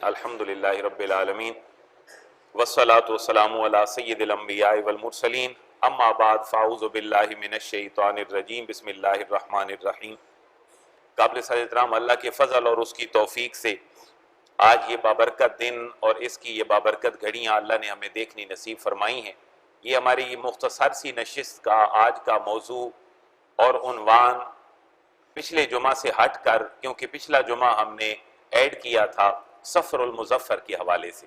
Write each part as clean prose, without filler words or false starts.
الحمدللہ رب العالمین والصلاة والسلام علی سید الانبیاء والمرسلین اما بعد فاعوذ باللہ من الشیطان الرجیم بسم اللہ الرحمن الرحیم۔ قابل صدر احترام اللہ کے فضل اور اس کی توفیق سے آج یہ بابرکت دن اور اس کی یہ بابرکت گھڑیاں اللہ نے ہمیں دیکھنی نصیب فرمائی ہیں۔ یہ ہماری مختصر سی نشست کا آج کا موضوع اور عنوان پچھلے جمعہ سے ہٹ کر، کیونکہ پچھلا جمعہ ہم نے ایڈ کیا تھا سفر المظفر کے حوالے سے،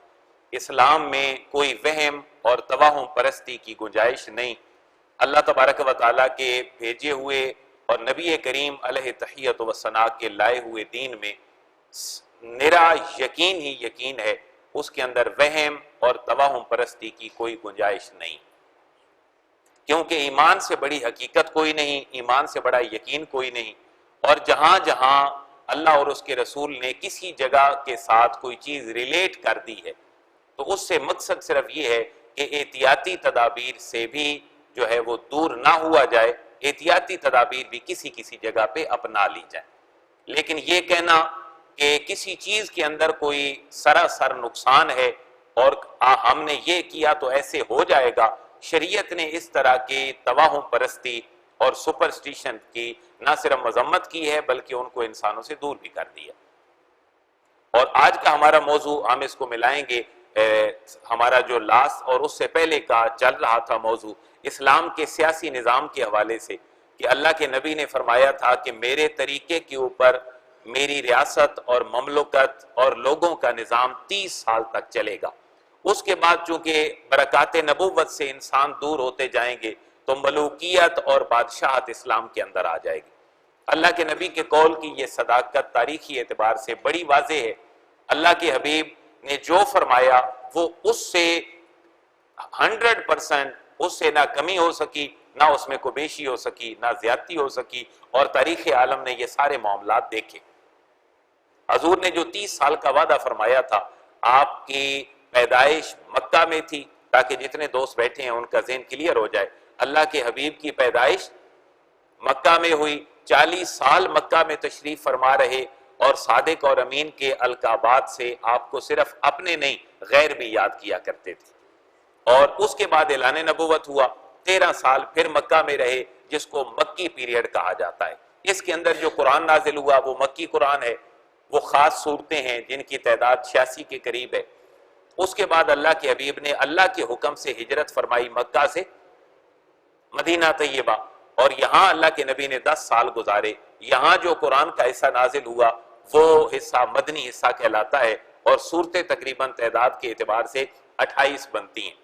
اسلام میں کوئی وہم اور توہم پرستی کی گنجائش نہیں۔ اللہ تبارک و تعالیٰ کے بھیجے ہوئے اور نبی کریم علیہ تحیت و ثنا کے لائے ہوئے دین میں نرا یقین ہی یقین ہے، اس کے اندر وہم اور توہم پرستی کی کوئی گنجائش نہیں، کیونکہ ایمان سے بڑی حقیقت کوئی نہیں، ایمان سے بڑا یقین کوئی نہیں۔ اور جہاں جہاں اللہ اور اس کے رسول نے کسی جگہ کے ساتھ کوئی چیز ریلیٹ کر دی ہے تو اس سے مقصد صرف یہ ہے کہ احتیاطی تدابیر سے بھی جو ہے وہ دور نہ ہوا جائے، احتیاطی تدابیر بھی کسی کسی جگہ پہ اپنا لی جائیں۔ لیکن یہ کہنا کہ کسی چیز کے اندر کوئی سراسر نقصان ہے اور ہم نے یہ کیا تو ایسے ہو جائے گا، شریعت نے اس طرح کی توہم پرستی اور سپرسٹیشن کی نہ صرف مذمت کی ہے بلکہ ان کو انسانوں سے دور بھی کر دیا۔ اور آج کا ہمارا موضوع ہم اس کو ملائیں گے ہمارا جو لاسٹ اور اس سے پہلے کا چل رہا تھا موضوع اسلام کے سیاسی نظام کے حوالے سے، کہ اللہ کے نبی نے فرمایا تھا کہ میرے طریقے کے اوپر میری ریاست اور مملکت اور لوگوں کا نظام 30 سال تک چلے گا۔ اس کے بعد چونکہ برکات نبوت سے انسان دور ہوتے جائیں گے تو ملوکیت اور بادشاہت اسلام کے اندر آ جائے گی۔ اللہ کے نبی کے قول کی یہ صداقت تاریخی اعتبار سے بڑی واضح ہے۔ اللہ کے حبیب نے جو فرمایا وہ اس سے 100%، اس سے نہ کمی ہو سکی، نہ اس میں کوئی بیشی ہو سکی، نہ زیادتی ہو سکی، اور تاریخ عالم نے یہ سارے معاملات دیکھے۔ حضور نے جو 30 سال کا وعدہ فرمایا تھا، آپ کی پیدائش مکہ میں تھی، تاکہ جتنے دوست بیٹھے ہیں ان کا ذہن کلیئر ہو جائے۔ اللہ کے حبیب کی پیدائش مکہ میں ہوئی، 40 سال مکہ میں تشریف فرما رہے، اور صادق اور امین کے القابات سے آپ کو صرف اپنے نہیں غیر بھی یاد کیا کرتے تھے۔ اور اس کے بعد اعلان نبوت ہوا، 13 سال پھر مکہ میں رہے، جس کو مکی پیریڈ کہا جاتا ہے۔ اس کے اندر جو قرآن نازل ہوا وہ مکی قرآن ہے، وہ خاص صورتیں ہیں جن کی تعداد 86 کے قریب ہے۔ اس کے بعد اللہ کے حبیب نے اللہ کے حکم سے ہجرت فرمائی مکہ سے مدینہ طیبہ، اور یہاں اللہ کے نبی نے 10 سال گزارے۔ یہاں جو قرآن کا حصہ نازل ہوا وہ حصہ مدنی حصہ کہلاتا ہے، اور صورتیں تقریباً تعداد کے اعتبار سے 28 بنتی ہیں۔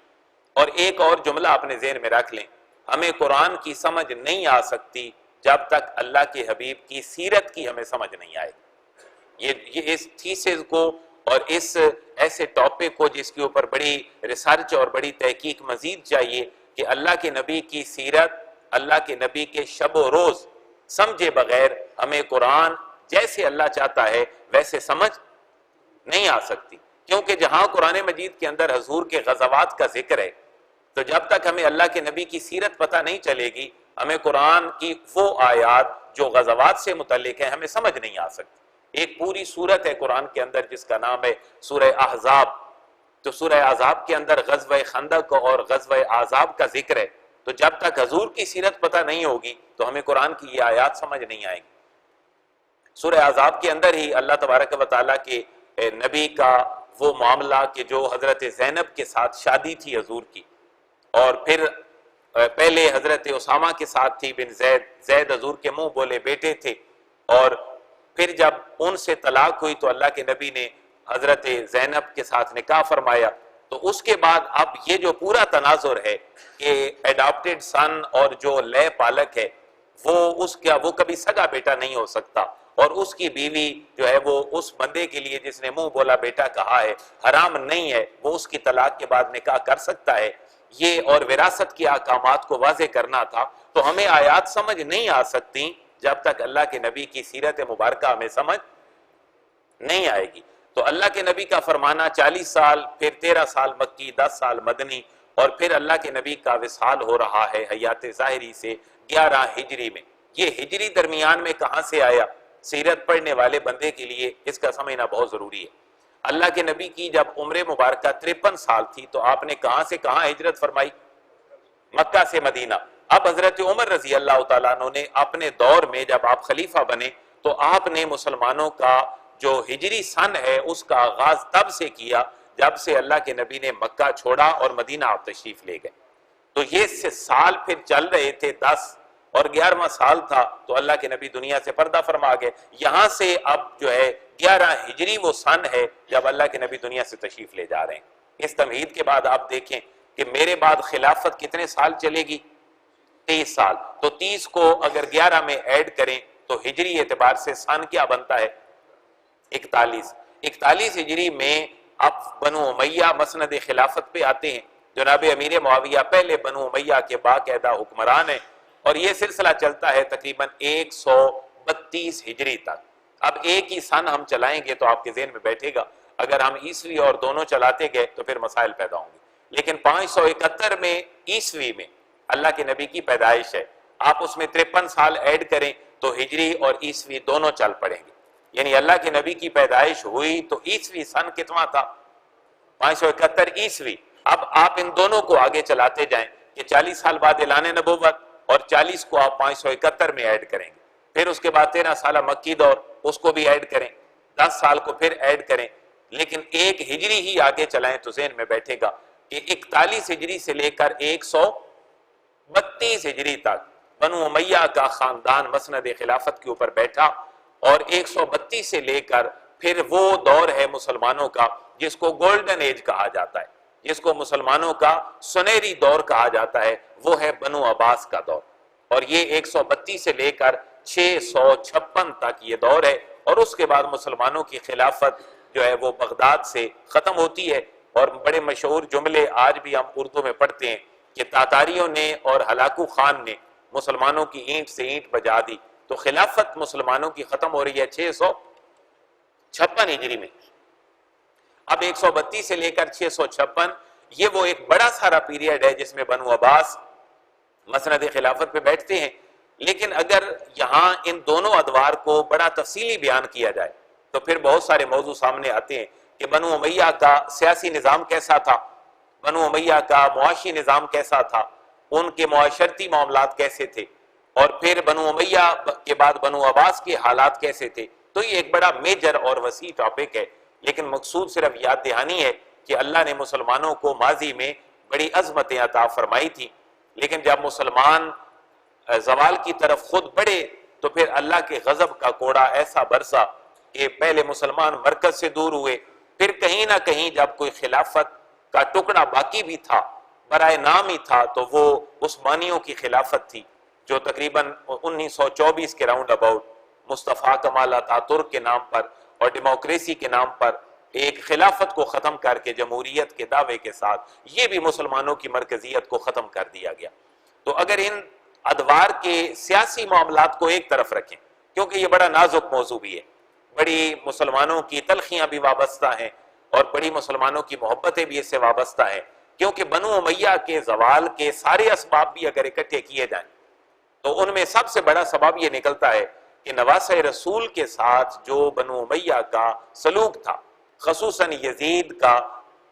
اور ایک اور جملہ اپنے ذہن میں رکھ لیں، ہمیں قرآن کی سمجھ نہیں آ سکتی جب تک اللہ کے حبیب کی سیرت کی ہمیں سمجھ نہیں آئے گی۔ یہ اس تھیسز کو اور اس ایسے ٹاپک کو جس کے اوپر بڑی ریسرچ اور بڑی تحقیق مزید چاہیے، کہ اللہ کے نبی کی سیرت، اللہ کے نبی کے شب و روز سمجھے بغیر ہمیں قرآن جیسے اللہ چاہتا ہے ویسے سمجھ نہیں آ سکتی۔ کیونکہ جہاں قرآن مجید کے اندر حضور کے غزوات کا ذکر ہے، تو جب تک ہمیں اللہ کے نبی کی سیرت پتہ نہیں چلے گی، ہمیں قرآن کی وہ آیات جو غزوات سے متعلق ہیں ہمیں سمجھ نہیں آ سکتی۔ ایک پوری سورت ہے قرآن کے اندر جس کا نام ہے سورہ احزاب، تو سورہ احزاب کے اندر غزوہ خندق اور غزوہ احزاب کا ذکر ہے۔ تو جب تک حضور کی سیرت پتہ نہیں ہوگی تو ہمیں قرآن کی یہ آیات سمجھ نہیں آئیں گی۔ سورہ احزاب کے اندر ہی اللہ تبارک و تعالیٰ کے نبی کا وہ معاملہ کہ جو حضرت زینب کے ساتھ شادی تھی حضور کی، اور پھر پہلے حضرت اسامہ کے ساتھ تھی بن زید، زید حضور کے منہ بولے بیٹے تھے، اور پھر جب ان سے طلاق ہوئی تو اللہ کے نبی نے حضرت زینب کے ساتھ نکاح فرمایا۔ تو اس کے بعد اب یہ جو پورا تناظر ہے کہ ایڈاپٹڈ سن اور جو لے پالک ہے وہ کبھی سگا بیٹا نہیں ہو سکتا، اور اس کی بیوی جو ہے وہ اس بندے کے لیے جس نے منہ بولا بیٹا کہا ہے حرام نہیں ہے، وہ اس کی طلاق کے بعد نکاح کر سکتا ہے۔ یہ اور وراثت کے احکامات کو واضح کرنا تھا۔ تو ہمیں آیات سمجھ نہیں آ سکتی جب تک اللہ کے نبی کی سیرت مبارکہ ہمیں سمجھ نہیں آئے گی۔ تو اللہ کے نبی کا فرمانا 40 سال، پھر 13 سال مکی، 10 سال مدنی، اور پھر اللہ کے نبی کا وصال ہو رہا ہے حیات ظاہری سے 11 ہجری میں۔ یہ ہجری درمیان میں کہاں سے آیا؟ سیرت پڑھنے والے بندے کے لیے اس کا سمجھنا بہت ضروری ہے۔ اللہ کے نبی کی جب عمر مبارکہ 53 سال تھی تو آپ نے کہاں سے کہاں ہجرت فرمائی؟ مکہ سے مدینہ۔ اب حضرت عمر رضی اللہ تعالیٰ عنہ نے اپنے دور میں جب آپ خلیفہ بنے تو آپ نے مسلمانوں کا جو ہجری سن ہے اس کا آغاز تب سے کیا جب سے اللہ کے نبی نے مکہ چھوڑا اور مدینہ آپ تشریف لے گئے۔ تو یہ سال پھر چل رہے تھے 10 اور 11واں سال تھا تو اللہ کے نبی دنیا سے پردہ فرما گئے۔ یہاں سے اب جو ہے 11 ہجری وہ سن ہے جب اللہ کے نبی دنیا سے تشریف لے جا رہے ہیں۔ اس تمہید کے بعد آپ دیکھیں کہ میرے بعد خلافت کتنے سال چلے گی؟ 30 سال۔ تو 30 کو اگر 11 میں ایڈ کریں تو ہجری اعتبار سے سن کیا بنتا ہے؟ 41۔ 41 ہجری میں اب بنو امیہ مسند خلافت پہ آتے ہیں۔ جناب امیر معاویہ پہلے بنو امیہ کے باقاعدہ حکمران ہیں اور یہ سلسلہ چلتا ہے تقریباً 132 ہجری تک۔ اب ایک ہی سن ہم چلائیں گے تو آپ کے ذہن میں بیٹھے گا، اگر ہم عیسوی اور دونوں چلاتے گئے تو پھر مسائل پیدا ہوں گے۔ لیکن 571 میں عیسوی میں اللہ کے نبی کی پیدائش ہے، آپ اس میں 53 سال ایڈ کریں تو ہجری اور عیسوی دونوں چل پڑیں گے۔ یعنی اللہ کے نبی کی پیدائش ہوئی تو عیسوی سن کتنا تھا؟ 571 عیسوی۔ اب آپ ان دونوں کو آگے چلاتے جائیں کہ 40 سال بعد اعلان نبوت اور 40 کو آپ 571 میں ایڈ کریں گے، پھر اس کے بعد 13 سالہ مکی دور اس کو بھی ایڈ کریں، 10 سال کو پھر ایڈ کریں، لیکن ایک ہجری ہی آگے چلائیں تو ذہن میں بیٹھے گا کہ 41 ہجری سے لے کر 132 ہجری تک بنو امیہ کا خاندان مسند خلافت کے اوپر بیٹھا، اور 132 سے لے کر پھر وہ دور ہے مسلمانوں کا جس کو گولڈن ایج کہا جاتا ہے، جس کو مسلمانوں کا سنہری دور کہا جاتا ہے، وہ ہے بنو عباس کا دور، اور یہ 132 سے لے کر 656 تک یہ دور ہے، اور اس کے بعد مسلمانوں کی خلافت جو ہے وہ بغداد سے ختم ہوتی ہے۔ اور بڑے مشہور جملے آج بھی ہم اردو میں پڑھتے ہیں کہ تاتاریوں نے اور ہلاکو خان نے مسلمانوں کی اینٹ سے اینٹ بجا دی، تو خلافت مسلمانوں کی ختم ہو رہی ہے 656 ہجری میں۔ اب 132 سے لے کر 656 یہ وہ ایک بڑا سارا پیریڈ ہے جس میں بنو عباس مسند خلافت پہ بیٹھتے ہیں۔ لیکن اگر یہاں ان دونوں ادوار کو بڑا تفصیلی بیان کیا جائے تو پھر بہت سارے موضوع سامنے آتے ہیں کہ بنو امیہ کا سیاسی نظام کیسا تھا، بنو امیہ کا معاشی نظام کیسا تھا، ان کے معاشرتی معاملات کیسے تھے، اور پھر بنو امیہ کے بعد بنو عباس کے حالات کیسے تھے۔ تو یہ ایک بڑا میجر اور وسیع ٹاپک ہے، لیکن مقصود صرف یاد دہانی ہے کہ اللہ نے مسلمانوں کو ماضی میں بڑی عظمتیں عطا فرمائی تھی، لیکن جب مسلمان زوال کی طرف خود بڑھے تو پھر اللہ کے غضب کا کوڑا ایسا برسا کہ پہلے مسلمان مرکز سے دور ہوئے، پھر کہیں نہ کہیں جب کوئی خلافت کا ٹکڑا باقی بھی تھا، برائے نام ہی تھا، تو وہ عثمانیوں کی خلافت تھی جو تقریباً 1924 کے round about Mustafa Kamal Ataturk کے نام پر اور ڈیموکریسی کے نام پر ایک خلافت کو ختم کر کے جمہوریت کے دعوے کے ساتھ یہ بھی مسلمانوں کی مرکزیت کو ختم کر دیا گیا۔ تو اگر ان ادوار کے سیاسی معاملات کو ایک طرف رکھیں، کیونکہ یہ بڑا نازک موضوع بھی ہے، بڑی مسلمانوں کی تلخیاں بھی وابستہ ہیں اور بڑی مسلمانوں کی محبتیں بھی اس سے وابستہ ہیں، کیونکہ بنو امیہ کے زوال کے سارے اسباب بھی اگر اکٹھے کیے جائیں تو ان میں سب سے بڑا سبب یہ نکلتا ہے کہ نواسہ رسول کے ساتھ جو بنو امیہ کا سلوک تھا، خصوصاً یزید کا،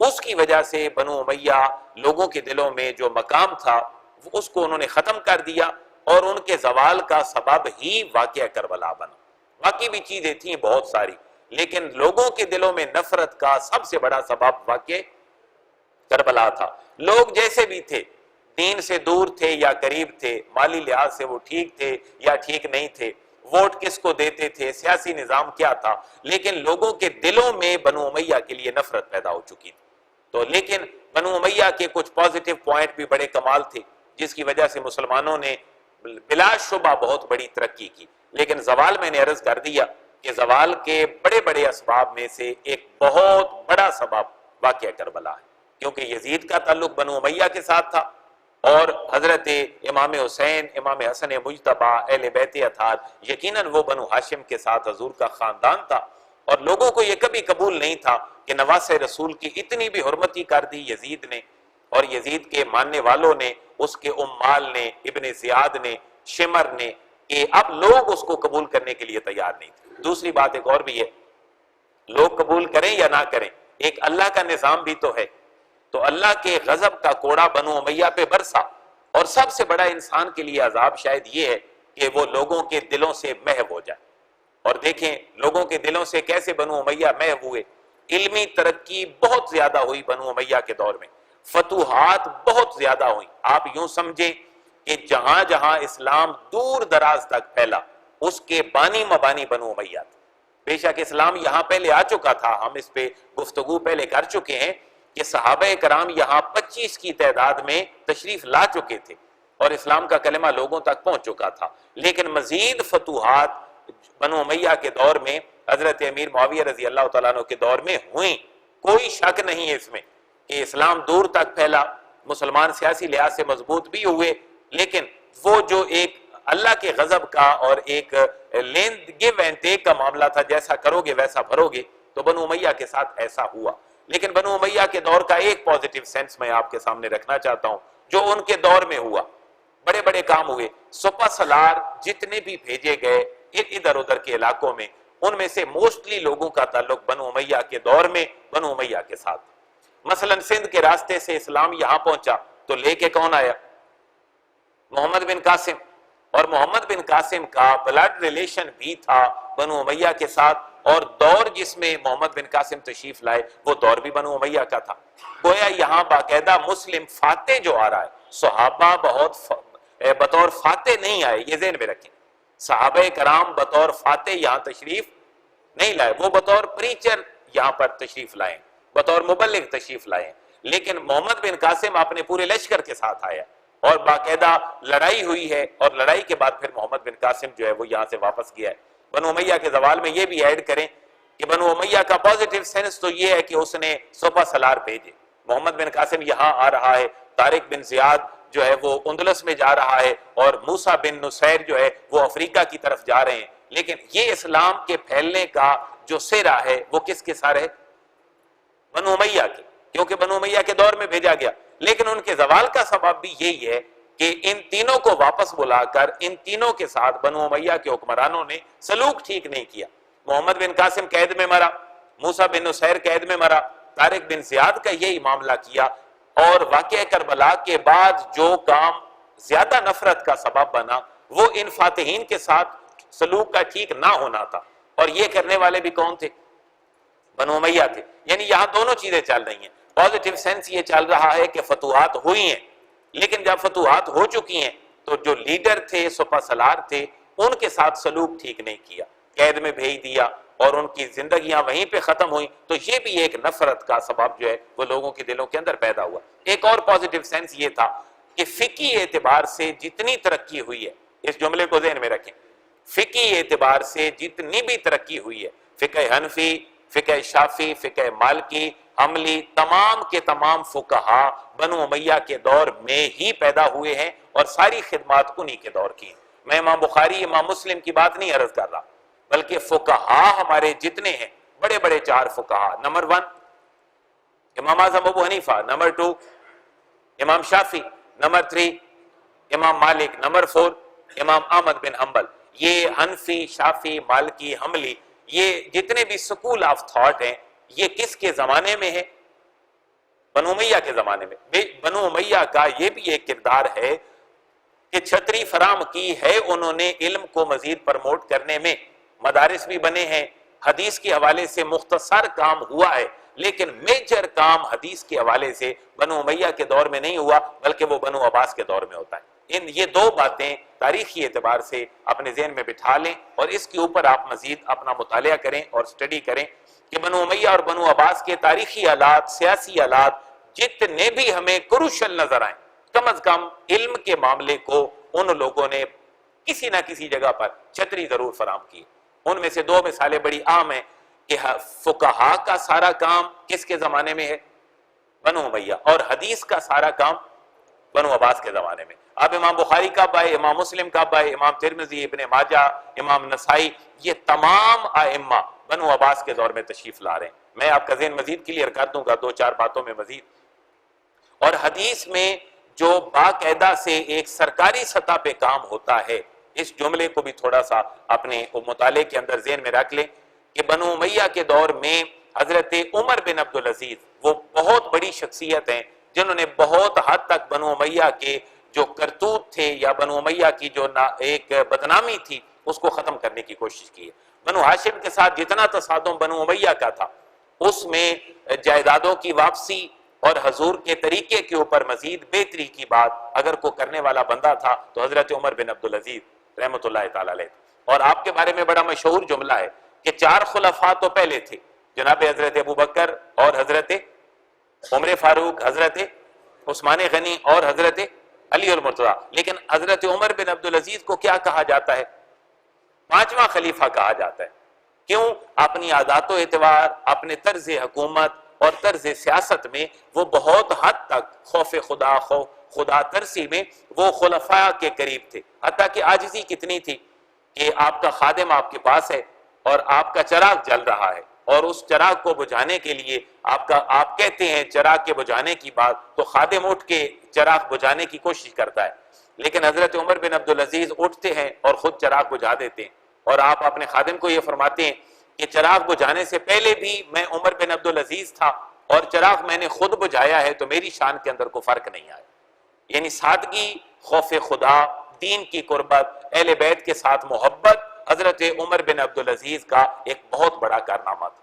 اس کی وجہ سے بنو امیہ لوگوں کے دلوں میں جو مقام تھا اس کو انہوں نے ختم کر دیا، اور ان کے زوال کا سبب ہی واقعہ کربلا بنا۔ باقی بھی چیزیں تھیں بہت ساری، لیکن لوگوں کے دلوں میں نفرت کا سب سے بڑا سبب واقعہ کربلا تھا۔ لوگ جیسے بھی تھے، دین سے دور تھے یا قریب تھے، مالی لحاظ سے وہ ٹھیک تھے یا ٹھیک نہیں تھے، ووٹ کس کو دیتے تھے، سیاسی نظام کیا تھا، لیکن لوگوں کے دلوں میں بنو امیہ کے لیے نفرت پیدا ہو چکی تھی۔ تو لیکن بنو امیہ کے کچھ پازیٹیو پوائنٹ بھی بڑے کمال تھے جس کی وجہ سے مسلمانوں نے بلا شبہ بہت بڑی ترقی کی، لیکن زوال میں نے عرض کر دیا کہ زوال کے بڑے بڑے اسباب میں سے ایک بہت بڑا سبب واقعہ کربلا ہے، کیونکہ یزید کا تعلق بنو امیہ کے ساتھ تھا، اور حضرت امام حسین، امام حسن مجتبی، اہل بیت اطہار، یقیناً وہ بنو ہاشم کے ساتھ حضور کا خاندان تھا، اور لوگوں کو یہ کبھی قبول نہیں تھا کہ نواسہ رسول کی اتنی بھی حرمتی کر دی یزید نے، اور یزید کے ماننے والوں نے، اس کے امال نے، ابن زیاد نے، شمر نے، کہ اب لوگ اس کو قبول کرنے کے لیے تیار نہیں تھے۔ دوسری بات ایک اور بھی ہے لوگ قبول کریں یا نہ کریں، ایک اللہ کا نظام بھی تو ہے۔ تو اللہ کے غضب کا کوڑا بنو امیہ پہ برسا، اور سب سے بڑا انسان کے لیے عذاب شاید یہ ہے کہ وہ لوگوں کے دلوں سے محو ہو جائے۔ اور دیکھیں لوگوں کے دلوں سے کیسے بنو امیہ محو ہوئے۔ علمی ترقی بہت زیادہ ہوئی بنو امیہ کے دور میں، فتوحات بہت زیادہ ہوئی۔ آپ یوں سمجھیں کہ جہاں جہاں اسلام دور دراز تک پھیلا اس کے بانی مبانی بنو امیہ تھے۔ بے شک اسلام یہاں پہلے آ چکا تھا، ہم اس پہ گفتگو پہلے کر چکے ہیں کہ صحابہ کرام یہاں 25 کی تعداد میں تشریف لا چکے تھے اور اسلام کا کلمہ لوگوں تک پہنچ چکا تھا، لیکن مزید فتوحات بنو امیہ کے دور میں، حضرت امیر معاویہ رضی اللہ تعالیٰ عنہ کے دور میں ہوئیں۔ کوئی شک نہیں ہے اس میں کہ اسلام دور تک پھیلا، مسلمان سیاسی لحاظ سے مضبوط بھی ہوئے، لیکن وہ جو ایک اللہ کے غضب کا اور ایک گیو اینڈ ٹیک کا معاملہ تھا، جیسا کرو گے ویسا بھرو گے، تو بنو امیہ کے ساتھ ایسا ہوا۔ لیکن بنو امیہ کے دور کا ایک پازیٹیو سینس میں آپ کے سامنے رکھنا چاہتا ہوں جو ان کے دور میں ہوا۔ بڑے بڑے کام ہوئے، سپہ سالار جتنے بھی بھیجے گئے ادھر ادھر کے علاقوں میں، ان میں سے موسٹلی لوگوں کا تعلق بنو امیہ کے دور میں بنو امیہ کے ساتھ۔ مثلا سندھ کے راستے سے اسلام یہاں پہنچا تو لے کے کون آیا؟ محمد بن قاسم، اور محمد بن قاسم کا بلڈ ریلیشن بھی تھا بنو امیہ کے ساتھ، اور دور جس میں محمد بن قاسم تشریف لائے وہ دور بھی بنو امیہ کا تھا۔ گویا یہاں باقاعدہ مسلم فاتح جو آ رہا ہے، صحابہ بطور فاتح نہیں آئے، یہ ذہن میں رکھیں۔ صحابہ کرام بطور فاتح یہاں تشریف نہیں لائے، وہ بطور پریچر یہاں پر تشریف لائے، بطور مبلغ تشریف لائے، لیکن محمد بن قاسم اپنے پورے لشکر کے ساتھ آیا اور باقاعدہ لڑائی ہوئی ہے، اور لڑائی کے بعد پھر محمد بن قاسم جو ہے وہ یہاں سے واپس گیا ہے۔ بنو امیہ کے زوال میں یہ بھی ایڈ کریں کہ بنو امیہ کا پازیٹیو سینس تو یہ ہے کہ اس نے سپہ سالار بھیجے، محمد بن قاسم یہاں آ رہا ہے، طارق بن زیاد جو ہے وہ اندلس میں جا رہا ہے، اور موسیٰ بن نصیر جو ہے وہ افریقہ کی طرف جا رہے ہیں، لیکن یہ اسلام کے پھیلنے کا جو سہرا ہے وہ کس کے سارے ہے؟ بنو امیہ کے، کیونکہ بنو امیہ کے دور میں بھیجا گیا۔ لیکن ان کے زوال کا سبب بھی یہی ہے کہ ان تینوں کو واپس بلا کر ان تینوں کے ساتھ بنو امیہ کے حکمرانوں نے سلوک ٹھیک نہیں کیا۔ محمد بن قاسم قید میں مرا، موسیٰ بن نصیر قید میں مرا، طارق بن زیاد کا یہی معاملہ کیا، اور واقعہ کربلا کے بعد جو کام زیادہ نفرت کا سبب بنا وہ ان فاتحین کے ساتھ سلوک کا ٹھیک نہ ہونا تھا، اور یہ کرنے والے بھی کون تھے؟ بنو امیہ تھے۔ یعنی یہاں دونوں چیزیں چل رہی ہیں۔ پازیٹیو سینس یہ چل رہا ہے کہ فتوحات ہوئی ہیں، لیکن جب فتوحات ہو چکی ہیں تو جو لیڈر تھے، سپہ سالار تھے، ان کے ساتھ سلوک ٹھیک نہیں کیا، قید میں بھیج دیا، اور ان کی زندگیاں وہیں پہ ختم ہوئیں، تو یہ بھی ایک نفرت کا سبب جو ہے وہ لوگوں کے دلوں کے اندر پیدا ہوا۔ ایک اور پازیٹیو سینس یہ تھا کہ فقہی اعتبار سے جتنی ترقی ہوئی ہے، اس جملے کو ذہن میں رکھیں، فقہی اعتبار سے جتنی بھی ترقی ہوئی ہے، فقہ حنفی، فقہ شافی، فقہ مالکی، حنبلی، تمام کے تمام فقہا بنو امیہ کے دور میں ہی پیدا ہوئے ہیں، اور ساری خدمات انہی کے دور کی ہیں۔ میں امام بخاری، امام مسلم کی بات نہیں عرض کر رہا، بلکہ فقہا ہمارے جتنے ہیں، بڑے بڑے چار فقہا، نمبر 1 امام اعظم ابو حنیفہ، نمبر 2 امام شافی، نمبر 3 امام مالک، نمبر 4 امام احمد بن حنبل۔ یہ حنفی، شافی، مالکی، حنبلی، یہ جتنے بھی سکول آف تھاٹ ہیں، یہ کس کے زمانے میں ہے؟ بنو امیہ کے زمانے میں۔ بنو امیہ کا یہ بھی ایک کردار ہے کہ چھتری فراہم کی ہے انہوں نے علم کو مزید پرموٹ کرنے میں، مدارس بھی بنے ہیں، حدیث کے حوالے سے مختصر کام ہوا ہے، لیکن میجر کام حدیث کے حوالے سے بنو امیہ کے دور میں نہیں ہوا، بلکہ وہ بنو عباس کے دور میں ہوتا ہے۔ یہ دو باتیں تاریخی اعتبار سے اپنے ذہن میں بٹھا لیں، اور اس کے اوپر آپ مزید اپنا مطالعہ کریں اور سٹڈی کریں کہ بنو امیہ اور بنو عباس کے تاریخی حالات، سیاسی حالات جتنے بھی ہمیں کروشل نظر آئیں، کم از کم علم کے معاملے کو ان لوگوں نے کسی نہ کسی جگہ پر چھتری ضرور فراہم کی۔ ان میں سے 2 مثالیں بڑی عام ہیں کہ فقہا کا سارا کام کس کے زمانے میں ہے؟ بنو امیہ، اور حدیث کا سارا کام بنو عباس کے زمانے میں۔ اب امام بخاری کب آئے، امام مسلم کب آئے، امام ترمذی، ابن ماجہ، امام نسائی، یہ تمام ائمہ بنو عباس کے دور میں تشریف لا رہے ہیں۔ میں آپ کا ذہن مزید کلیئر کر دوں گا 2-4 باتوں میں مزید۔ اور حدیث میں جو باقاعدہ سے ایک سرکاری سطح پہ کام ہوتا ہے، اس جملے کو بھی تھوڑا سا اپنے مطالعے کے اندر ذہن میں رکھ لیں کہ بنو امیہ کے دور میں حضرت عمر بن عبدالعزیز وہ بہت بڑی شخصیت ہیں جنہوں نے بہت حد تک بنو امیہ کے جو کرتوت تھے یا بنو امیہ کی جو ایک بدنامی تھی اس کو ختم کرنے کی کوشش کی ہے۔ بنو ہاشم کے ساتھ جتنا تصادم بنو امیہ کا تھا اس میں جائیدادوں کی واپسی اور حضور کے طریقے کے اوپر مزید بہتری کی بات اگر کو کرنے والا بندہ تھا تو حضرت عمر بن عبدالعزیز رحمۃ اللہ تعالی علیہ۔ اور آپ کے بارے میں بڑا مشہور جملہ ہے کہ 4 خلفاء تو پہلے تھے، جناب حضرت ابوبکر اور حضرت عمر فاروق، حضرت عثمان غنی اور حضرت علی المرتضیٰ، لیکن حضرت عمر بن عبدالعزیز کو کیا کہا جاتا ہے؟ 5واں خلیفہ کہا جاتا ہے۔ کیوں؟ اپنی عادات و اعتبار، اپنے طرز حکومت اور طرز سیاست میں وہ بہت حد تک خوف خدا ترسی میں وہ خلفاء کے قریب تھے، حتیٰ کہ عاجزی کتنی تھی کہ آپ کا خادم آپ کے پاس ہے اور آپ کا چراغ جل رہا ہے اور اس چراغ کو بجھانے کے لیے آپ کہتے ہیں چراغ کے بجھانے کی بات تو خادم اٹھ کے چراغ بجھانے کی کوشش کرتا ہے، لیکن حضرت عمر بن عبدالعزیز اٹھتے ہیں اور خود چراغ بجھا دیتے ہیں، اور آپ اپنے خادم کو یہ فرماتے ہیں کہ چراغ بجھانے سے پہلے بھی میں عمر بن عبدالعزیز تھا اور چراغ میں نے خود بجھایا ہے تو میری شان کے اندر کوئی فرق نہیں آیا۔ یعنی سادگی، خوف خدا، دین کی قربت، اہل بیت کے ساتھ محبت حضرت عمر بن عبدالعزیز کا ایک بہت بڑا کارنامہ تھا۔